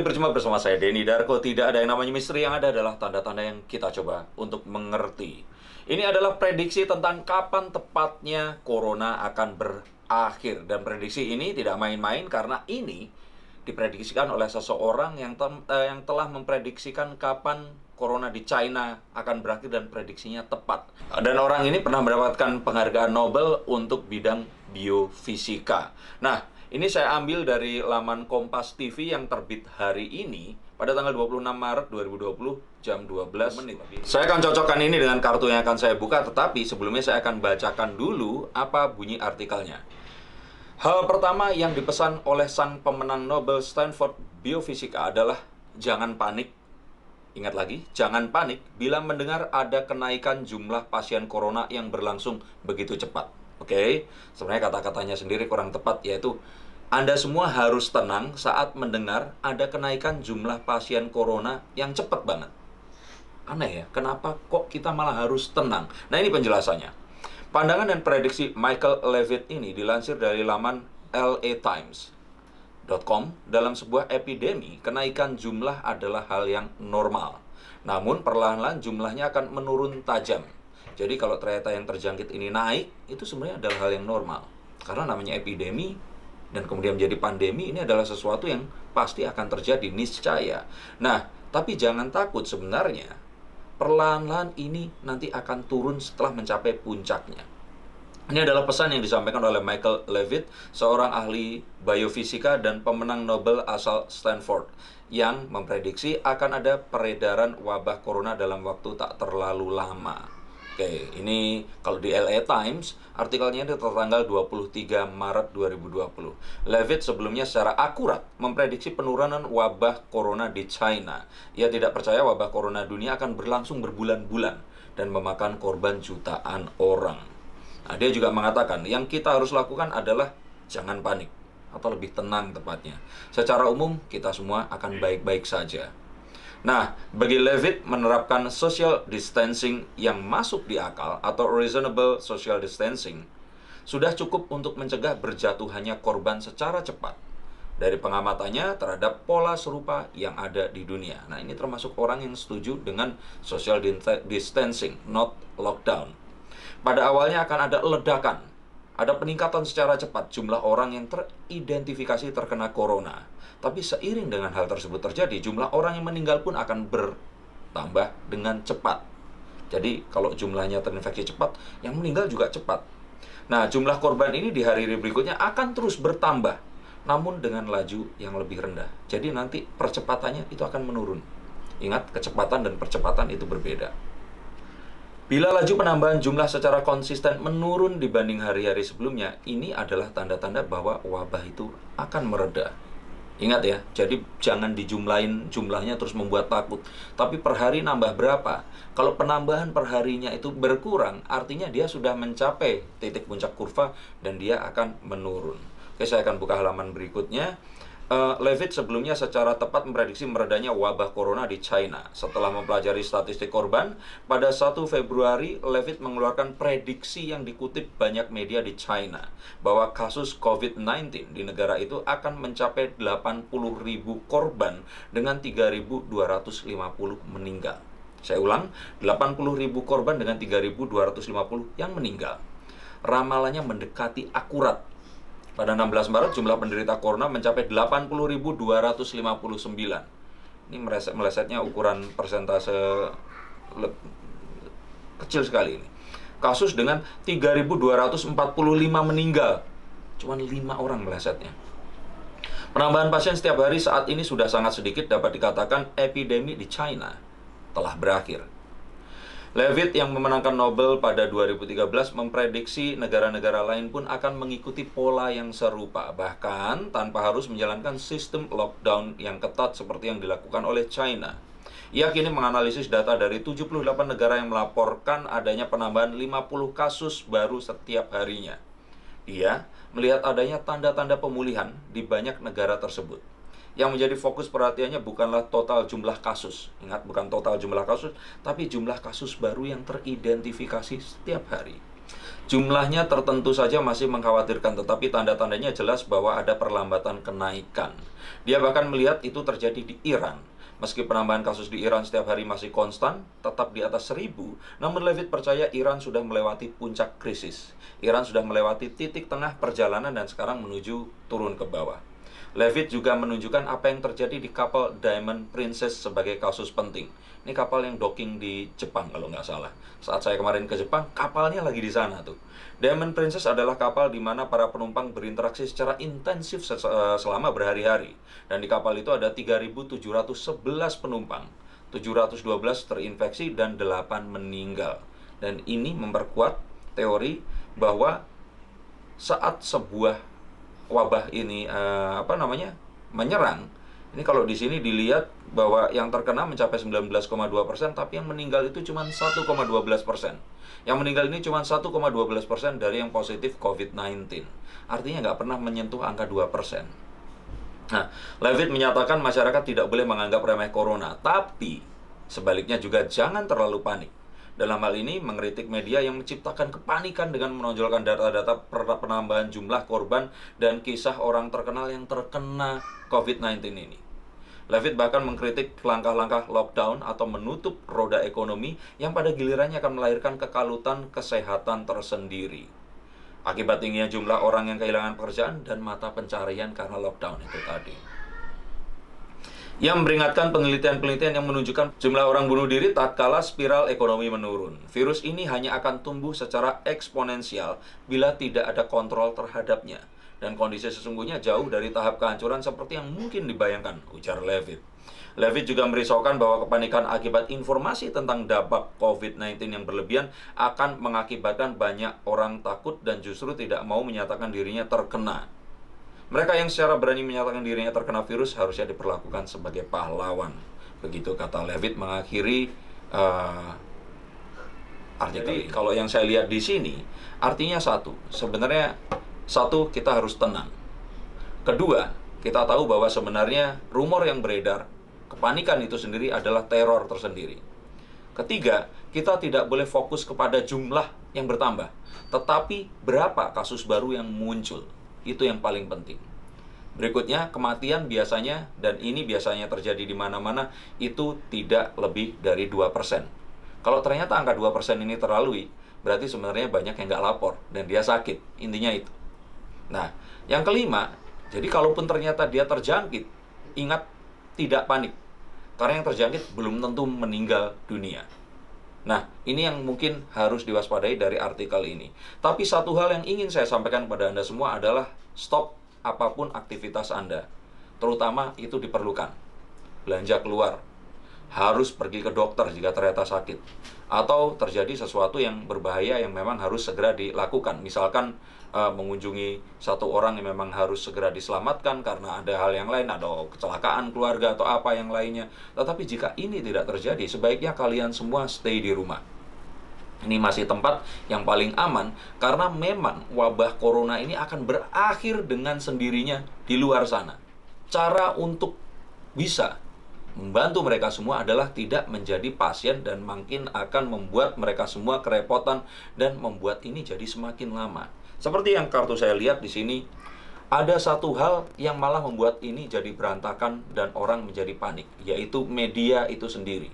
Kembali berjumpa bersama saya Denny Darko. Tidak ada yang namanya misteri, yang ada adalah tanda-tanda yang kita coba untuk mengerti. Ini adalah prediksi tentang kapan tepatnya Corona akan berakhir. Dan prediksi ini tidak main-main karena ini diprediksikan oleh seseorang yang telah memprediksikan kapan Corona di China akan berakhir dan prediksinya tepat. Dan orang ini pernah mendapatkan penghargaan Nobel untuk bidang biofisika. Nah, ini saya ambil dari laman Kompas TV yang terbit hari ini pada tanggal 26 Maret 2020 jam 12 menit. Saya akan cocokkan ini dengan kartu yang akan saya buka, tetapi sebelumnya saya akan bacakan dulu apa bunyi artikelnya. Hal pertama yang dipesan oleh sang pemenang Nobel Stanford Biofisika adalah jangan panik. Ingat lagi, jangan panik bila mendengar ada kenaikan jumlah pasien corona yang berlangsung begitu cepat. Oke, sebenarnya kata-katanya sendiri kurang tepat, yaitu Anda semua harus tenang saat mendengar ada kenaikan jumlah pasien corona yang cepat banget. Aneh ya, kenapa kok kita malah harus tenang? Nah, ini penjelasannya. Pandangan dan prediksi Michael Levitt ini dilansir dari laman LAtimes.com. Dalam sebuah epidemi, kenaikan jumlah adalah hal yang normal. Namun, perlahan-lahan jumlahnya akan menurun tajam. Jadi kalau ternyata yang terjangkit ini naik, itu sebenarnya adalah hal yang normal. Karena namanya epidemi dan kemudian menjadi pandemi, ini adalah sesuatu yang pasti akan terjadi, niscaya. Nah, tapi jangan takut, sebenarnya perlahan-lahan ini nanti akan turun setelah mencapai puncaknya. Ini adalah pesan yang disampaikan oleh Michael Levitt, seorang ahli biofisika dan pemenang Nobel asal Stanford, yang memprediksi akan ada peredaran wabah corona dalam waktu tak terlalu lama. Oke, ini kalau di LA Times, artikelnya itu tertanggal 23 Maret 2020. Levitt sebelumnya secara akurat memprediksi penurunan wabah corona di China. Ia tidak percaya wabah corona dunia akan berlangsung berbulan-bulan dan memakan korban jutaan orang. Nah, dia juga mengatakan, yang kita harus lakukan adalah jangan panik, atau lebih tenang tepatnya. Secara umum, kita semua akan baik-baik saja. Nah, bagi Levitt, menerapkan social distancing yang masuk di akal atau reasonable social distancing sudah cukup untuk mencegah berjatuhannya korban secara cepat dari pengamatannya terhadap pola serupa yang ada di dunia. Nah, ini termasuk orang yang setuju dengan social distancing, not lockdown. Pada awalnya akan ada ledakan, ada peningkatan secara cepat jumlah orang yang teridentifikasi terkena corona. Tapi seiring dengan hal tersebut terjadi, jumlah orang yang meninggal pun akan bertambah dengan cepat. Jadi kalau jumlahnya terinfeksi cepat, yang meninggal juga cepat. Nah, jumlah korban ini di hari-hari berikutnya akan terus bertambah, namun dengan laju yang lebih rendah. Jadi nanti percepatannya itu akan menurun. Ingat, kecepatan dan percepatan itu berbeda. Bila laju penambahan jumlah secara konsisten menurun dibanding hari-hari sebelumnya, ini adalah tanda-tanda bahwa wabah itu akan mereda. Ingat ya, jadi jangan dijumlahin jumlahnya terus membuat takut. Tapi per hari nambah berapa? Kalau penambahan per harinya itu berkurang, artinya dia sudah mencapai titik puncak kurva dan dia akan menurun. Oke, saya akan buka halaman berikutnya. Levitt sebelumnya secara tepat memprediksi meredanya wabah corona di China. Setelah mempelajari statistik korban, pada 1 Februari Levitt mengeluarkan prediksi yang dikutip banyak media di China bahwa kasus COVID-19 di negara itu akan mencapai 80.000 korban dengan 3.250 meninggal. Saya ulang, 80.000 korban dengan 3.250 yang meninggal. Ramalannya mendekati akurat. Pada 16 Maret, jumlah penderita corona mencapai 80.259. Ini melesetnya ukuran persentase kecil sekali ini. Kasus dengan 3.245 meninggal. Cuman 5 orang melesetnya. Penambahan pasien setiap hari saat ini sudah sangat sedikit, dapat dikatakan epidemi di China telah berakhir. Levitt yang memenangkan Nobel pada 2013 memprediksi negara-negara lain pun akan mengikuti pola yang serupa, bahkan tanpa harus menjalankan sistem lockdown yang ketat seperti yang dilakukan oleh China. Ia kini menganalisis data dari 78 negara yang melaporkan adanya penambahan 50 kasus baru setiap harinya. Ia melihat adanya tanda-tanda pemulihan di banyak negara tersebut. Yang menjadi fokus perhatiannya bukanlah total jumlah kasus. Ingat, bukan total jumlah kasus, tapi jumlah kasus baru yang teridentifikasi setiap hari. Jumlahnya tertentu saja masih mengkhawatirkan, tetapi tanda-tandanya jelas bahwa ada perlambatan kenaikan. Dia bahkan melihat itu terjadi di Iran. Meski penambahan kasus di Iran setiap hari masih konstan, tetap di atas 1.000, namun Levitt percaya Iran sudah melewati puncak krisis. Iran sudah melewati titik tengah perjalanan dan sekarang menuju turun ke bawah. Levitt juga menunjukkan apa yang terjadi di kapal Diamond Princess sebagai kasus penting. Ini kapal yang docking di Jepang kalau nggak salah. Saat saya kemarin ke Jepang, kapalnya lagi di sana tuh. Diamond Princess adalah kapal di mana para penumpang berinteraksi secara intensif selama berhari-hari. Dan di kapal itu ada 3.711 penumpang. 712 terinfeksi dan 8 meninggal. Dan ini memperkuat teori bahwa saat sebuah wabah ini menyerang, ini kalau di sini dilihat bahwa yang terkena mencapai 19,2%, tapi yang meninggal itu cuma 1,12%. Yang meninggal ini cuma 1,12% dari yang positif COVID-19. Artinya nggak pernah menyentuh angka 2%. Nah, Levitt menyatakan masyarakat tidak boleh menganggap remeh corona, tapi sebaliknya juga jangan terlalu panik. Dalam hal ini, mengkritik media yang menciptakan kepanikan dengan menonjolkan data-data penambahan jumlah korban dan kisah orang terkenal yang terkena COVID-19 ini. Levitt bahkan mengkritik langkah-langkah lockdown atau menutup roda ekonomi yang pada gilirannya akan melahirkan kekalutan kesehatan tersendiri. Akibat tingginya jumlah orang yang kehilangan pekerjaan dan mata pencarian karena lockdown itu tadi. Yang memperingatkan penelitian-penelitian yang menunjukkan jumlah orang bunuh diri tatkala spiral ekonomi menurun. Virus ini hanya akan tumbuh secara eksponensial bila tidak ada kontrol terhadapnya. Dan kondisi sesungguhnya jauh dari tahap kehancuran seperti yang mungkin dibayangkan, ujar Levitt. Levitt juga merisaukan bahwa kepanikan akibat informasi tentang dampak COVID-19 yang berlebihan akan mengakibatkan banyak orang takut dan justru tidak mau menyatakan dirinya terkena. Mereka yang secara berani menyatakan dirinya terkena virus harusnya diperlakukan sebagai pahlawan. Begitu kata Levitt mengakhiri artikel. Jadi, kalau yang saya lihat di sini, artinya sebenarnya kita harus tenang. Kedua, kita tahu bahwa sebenarnya rumor yang beredar, kepanikan itu sendiri adalah teror tersendiri. Ketiga, kita tidak boleh fokus kepada jumlah yang bertambah, tetapi berapa kasus baru yang muncul. Itu yang paling penting. Berikutnya, kematian biasanya, dan ini biasanya terjadi di mana-mana, itu tidak lebih dari 2%. Kalau ternyata angka 2% ini terlalui, berarti sebenarnya banyak yang nggak lapor, dan dia sakit. Intinya itu. Nah, yang kelima, jadi kalaupun ternyata dia terjangkit, ingat, tidak panik. Karena yang terjangkit belum tentu meninggal dunia. Nah, ini yang mungkin harus diwaspadai dari artikel ini. Tapi satu hal yang ingin saya sampaikan kepada Anda semua adalah stop apapun aktivitas Anda. Terutama itu diperlukan. Belanja keluar. Harus pergi ke dokter jika ternyata sakit. Atau terjadi sesuatu yang berbahaya yang memang harus segera dilakukan. Misalkan mengunjungi satu orang yang memang harus segera diselamatkan karena ada hal yang lain, ada kecelakaan keluarga atau apa yang lainnya. Tetapi jika ini tidak terjadi, sebaiknya kalian semua stay di rumah. Ini masih tempat yang paling aman karena memang wabah corona ini akan berakhir dengan sendirinya di luar sana. Cara untuk bisa membantu mereka semua adalah tidak menjadi pasien dan makin akan membuat mereka semua kerepotan dan membuat ini jadi semakin lama. Seperti yang kartu saya lihat di sini, ada satu hal yang malah membuat ini jadi berantakan dan orang menjadi panik, yaitu media itu sendiri.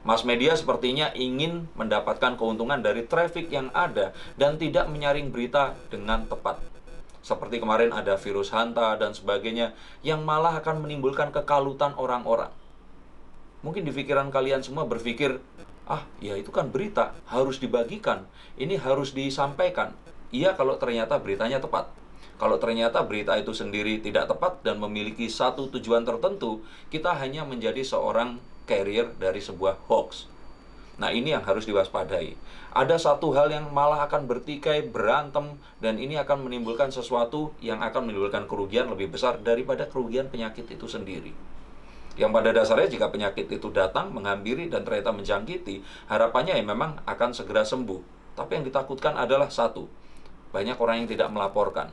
Mass media sepertinya ingin mendapatkan keuntungan dari traffic yang ada dan tidak menyaring berita dengan tepat. Seperti kemarin ada virus hanta dan sebagainya yang malah akan menimbulkan kekalutan orang-orang. Mungkin di pikiran kalian semua berpikir, ya itu kan berita, harus dibagikan, ini harus disampaikan. Iya kalau ternyata beritanya tepat. Kalau ternyata berita itu sendiri tidak tepat dan memiliki satu tujuan tertentu, kita hanya menjadi seorang carrier dari sebuah hoax. Nah, ini yang harus diwaspadai. Ada satu hal yang malah akan bertikai, berantem, dan ini akan menimbulkan sesuatu yang akan menimbulkan kerugian lebih besar daripada kerugian penyakit itu sendiri. Yang pada dasarnya jika penyakit itu datang, menghampiri, dan ternyata menjangkiti, harapannya ya memang akan segera sembuh. Tapi yang ditakutkan adalah satu, banyak orang yang tidak melaporkan.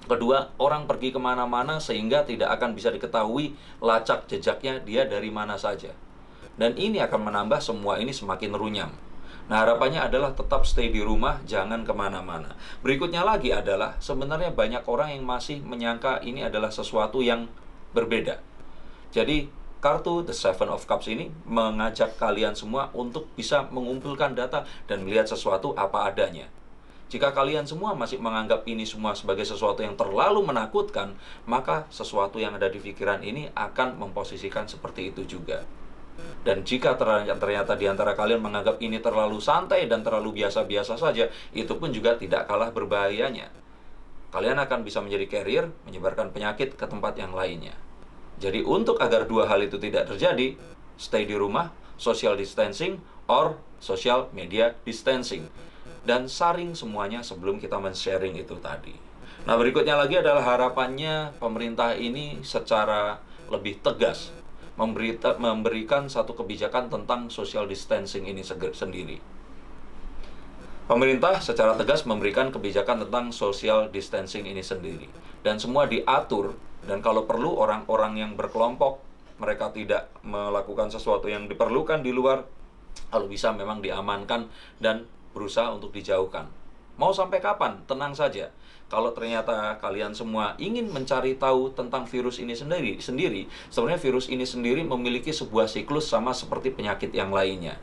Kedua, orang pergi kemana-mana sehingga tidak akan bisa diketahui lacak jejaknya dia dari mana saja. Dan ini akan menambah semua ini semakin runyam. Nah, harapannya adalah tetap stay di rumah, jangan kemana-mana. Berikutnya lagi adalah sebenarnya banyak orang yang masih menyangka ini adalah sesuatu yang berbeda. Jadi, kartu The Seven of Cups ini mengajak kalian semua untuk bisa mengumpulkan data dan melihat sesuatu apa adanya. Jika kalian semua masih menganggap ini semua sebagai sesuatu yang terlalu menakutkan, maka sesuatu yang ada di pikiran ini akan memposisikan seperti itu juga. Dan jika ternyata di antara kalian menganggap ini terlalu santai dan terlalu biasa-biasa saja, itu pun juga tidak kalah berbahayanya. Kalian akan bisa menjadi carrier, menyebarkan penyakit ke tempat yang lainnya. Jadi untuk agar dua hal itu tidak terjadi, stay di rumah, social distancing, or social media distancing. Dan saring semuanya sebelum kita men-sharing itu tadi. Nah, berikutnya lagi adalah harapannya pemerintah ini secara lebih tegas memberikan satu kebijakan tentang social distancing ini sendiri. Pemerintah secara tegas memberikan kebijakan tentang social distancing ini sendiri. Dan semua diatur, dan kalau perlu orang-orang yang berkelompok, mereka tidak melakukan sesuatu yang diperlukan di luar, kalau bisa memang diamankan dan berusaha untuk dijauhkan. Mau sampai kapan? Tenang saja. Kalau ternyata kalian semua ingin mencari tahu tentang virus ini sendiri, sebenarnya virus ini sendiri memiliki sebuah siklus sama seperti penyakit yang lainnya.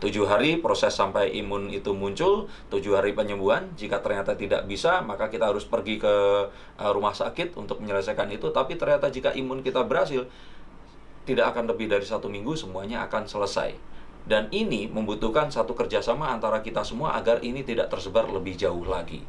7 hari proses sampai imun itu muncul, 7 hari penyembuhan. Jika ternyata tidak bisa, maka kita harus pergi ke rumah sakit untuk menyelesaikan itu. Tapi ternyata jika imun kita berhasil, tidak akan lebih dari 1 minggu semuanya akan selesai. Dan ini membutuhkan satu kerjasama antara kita semua agar ini tidak tersebar lebih jauh lagi.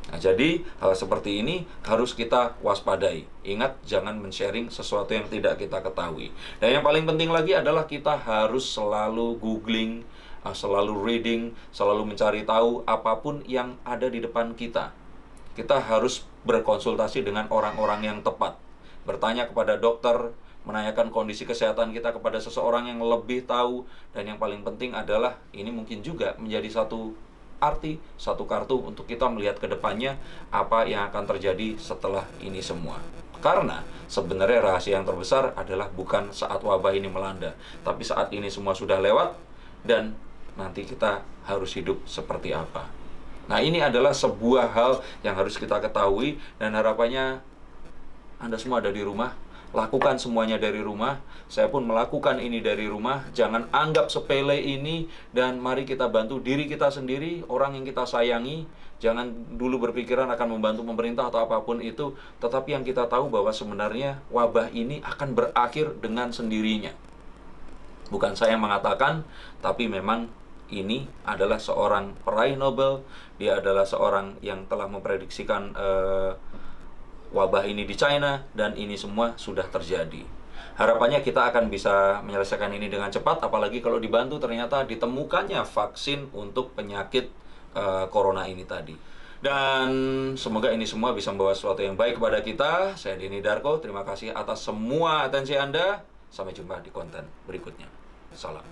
Nah, jadi hal seperti ini harus kita waspadai. Ingat, jangan men-sharing sesuatu yang tidak kita ketahui. Dan yang paling penting lagi adalah kita harus selalu googling, selalu reading, selalu mencari tahu apapun yang ada di depan kita. Kita harus berkonsultasi dengan orang-orang yang tepat. Bertanya kepada dokter, menanyakan kondisi kesehatan kita kepada seseorang yang lebih tahu. Dan yang paling penting adalah ini mungkin juga menjadi satu kartu untuk kita melihat ke depannya apa yang akan terjadi setelah ini semua. Karena sebenarnya rahasia yang terbesar adalah bukan saat wabah ini melanda, tapi saat ini semua sudah lewat dan nanti kita harus hidup seperti apa. Nah, ini adalah sebuah hal yang harus kita ketahui, dan harapannya Anda semua ada di rumah, lakukan semuanya dari rumah. Saya pun melakukan ini dari rumah. Jangan anggap sepele ini, dan mari kita bantu diri kita sendiri, orang yang kita sayangi. Jangan dulu berpikiran akan membantu pemerintah atau apapun itu, tetapi yang kita tahu bahwa sebenarnya wabah ini akan berakhir dengan sendirinya. Bukan saya yang mengatakan, tapi memang ini adalah seorang peraih Nobel. Dia adalah seorang yang telah memprediksikan wabah ini di China, dan ini semua sudah terjadi. Harapannya kita akan bisa menyelesaikan ini dengan cepat, apalagi kalau dibantu ternyata ditemukannya vaksin untuk penyakit corona ini tadi. Dan semoga ini semua bisa membawa sesuatu yang baik kepada kita. Saya Denny Darko, terima kasih atas semua atensi Anda. Sampai jumpa di konten berikutnya. Salam.